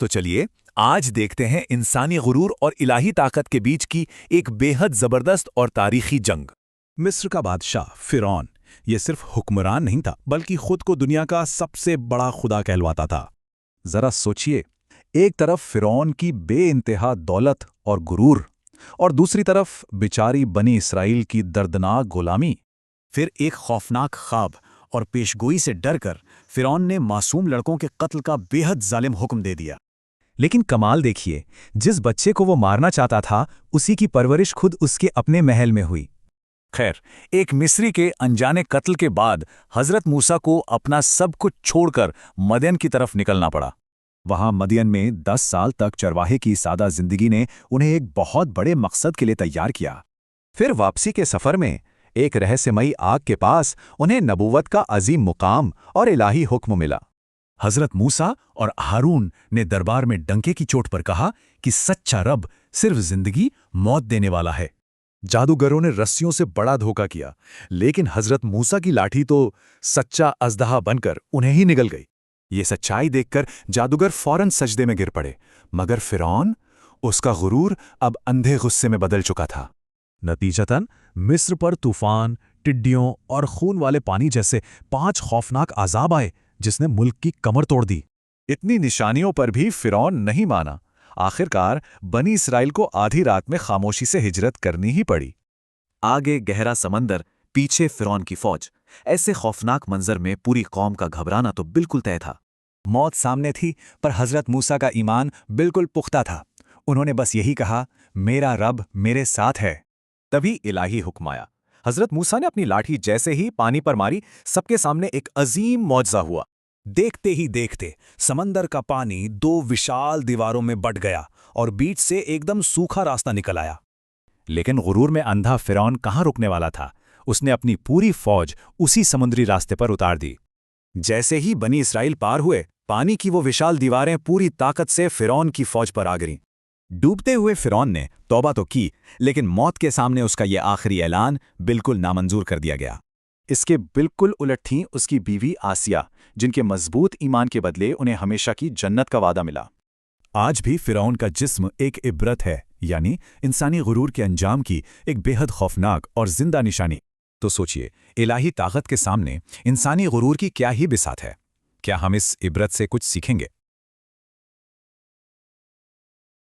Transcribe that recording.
तो चलिए आज देखते हैं इंसानी गुरूर और इलाही ताकत के बीच की एक बेहद जबरदस्त और तारीखी जंग। मिस्र का बादशाह फिरौन ये सिर्फ हुक्मरान नहीं था बल्कि खुद को दुनिया का सबसे बड़ा खुदा कहलवाता था। जरा सोचिए, एक तरफ फिरौन की बेइंतहा दौलत और गुरूर और दूसरी तरफ बेचारी बनी इसराइल की दर्दनाक गुलामी। फिर एक खौफनाक ख्वाब और पेशगोई से डरकर फिरौन ने मासूम लड़कों के कत्ल का बेहद जालिम हुक्म दे दिया। लेकिन कमाल देखिए, जिस बच्चे को वो मारना चाहता था उसी की परवरिश खुद उसके अपने महल में हुई। खैर, एक मिस्री के अनजाने कत्ल के बाद हजरत मूसा को अपना सब कुछ छोड़कर मदयन की तरफ निकलना पड़ा। वहां मदयन में 10 साल तक चरवाहे की सादा जिंदगी ने उन्हें एक बहुत बड़े मकसद के लिए तैयार किया। फिर वापसी के सफर में एक रहस्यमयी आग के पास उन्हें नबूवत का अजीम मुकाम और इलाही हुक्म मिला। हजरत मूसा और हारून ने दरबार में डंके की चोट पर कहा कि सच्चा रब सिर्फ जिंदगी मौत देने वाला है। जादूगरों ने रस्सियों से बड़ा धोखा किया, लेकिन हजरत मूसा की लाठी तो सच्चा अजदहा बनकर उन्हें ही निगल गई। ये सच्चाई देखकर जादूगर फौरन सजदे में गिर पड़े, मगर फिरौन, उसका गुरूर अब अंधे गुस्से में बदल चुका था। नतीजतन मिस्र पर तूफान, टिड्डियों और खून वाले पानी जैसे 5 खौफनाक अजाब आए जिसने मुल्क की कमर तोड़ दी। इतनी निशानियों पर भी फिरौन नहीं माना। आखिरकार बनी इसराइल को आधी रात में खामोशी से हिजरत करनी ही पड़ी। आगे गहरा समंदर, पीछे फिरौन की फौज। ऐसे खौफनाक मंजर में पूरी कौम का घबराना तो बिल्कुल तय था। मौत सामने थी, पर हजरत मूसा का ईमान बिल्कुल पुख्ता था। उन्होंने बस यही कहा, मेरा रब मेरे साथ है। तभी इलाही हुक्म आया। हजरत मूसा ने अपनी लाठी जैसे ही पानी पर मारी, सबके सामने एक अजीम मौजज़ा हुआ। देखते ही देखते समंदर का पानी 2 विशाल दीवारों में बट गया और बीच से एकदम सूखा रास्ता निकल आया। लेकिन गुरूर में अंधा फिरौन कहाँ रुकने वाला था। उसने अपनी पूरी फौज उसी समुद्री रास्ते पर उतार दी। जैसे ही बनी इसराइल पार हुए, पानी की वो विशाल दीवारें पूरी ताकत से फिरौन की फौज पर आ गिरीं। डूबते हुए फिरौन ने तौबा तो की, लेकिन मौत के सामने उसका यह आखिरी ऐलान बिल्कुल नामंजूर कर दिया गया। इसके बिल्कुल उलट थीं उसकी बीवी आसिया, जिनके मजबूत ईमान के बदले उन्हें हमेशा की जन्नत का वादा मिला। आज भी फिरौन का जिस्म एक इबरत है, यानी इंसानी गुरूर के अंजाम की एक बेहद खौफनाक और जिंदा निशानी। तो सोचिए, इलाही ताकत के सामने इंसानी गुरूर की क्या ही बिसात है। क्या हम इस इबरत से कुछ सीखेंगे?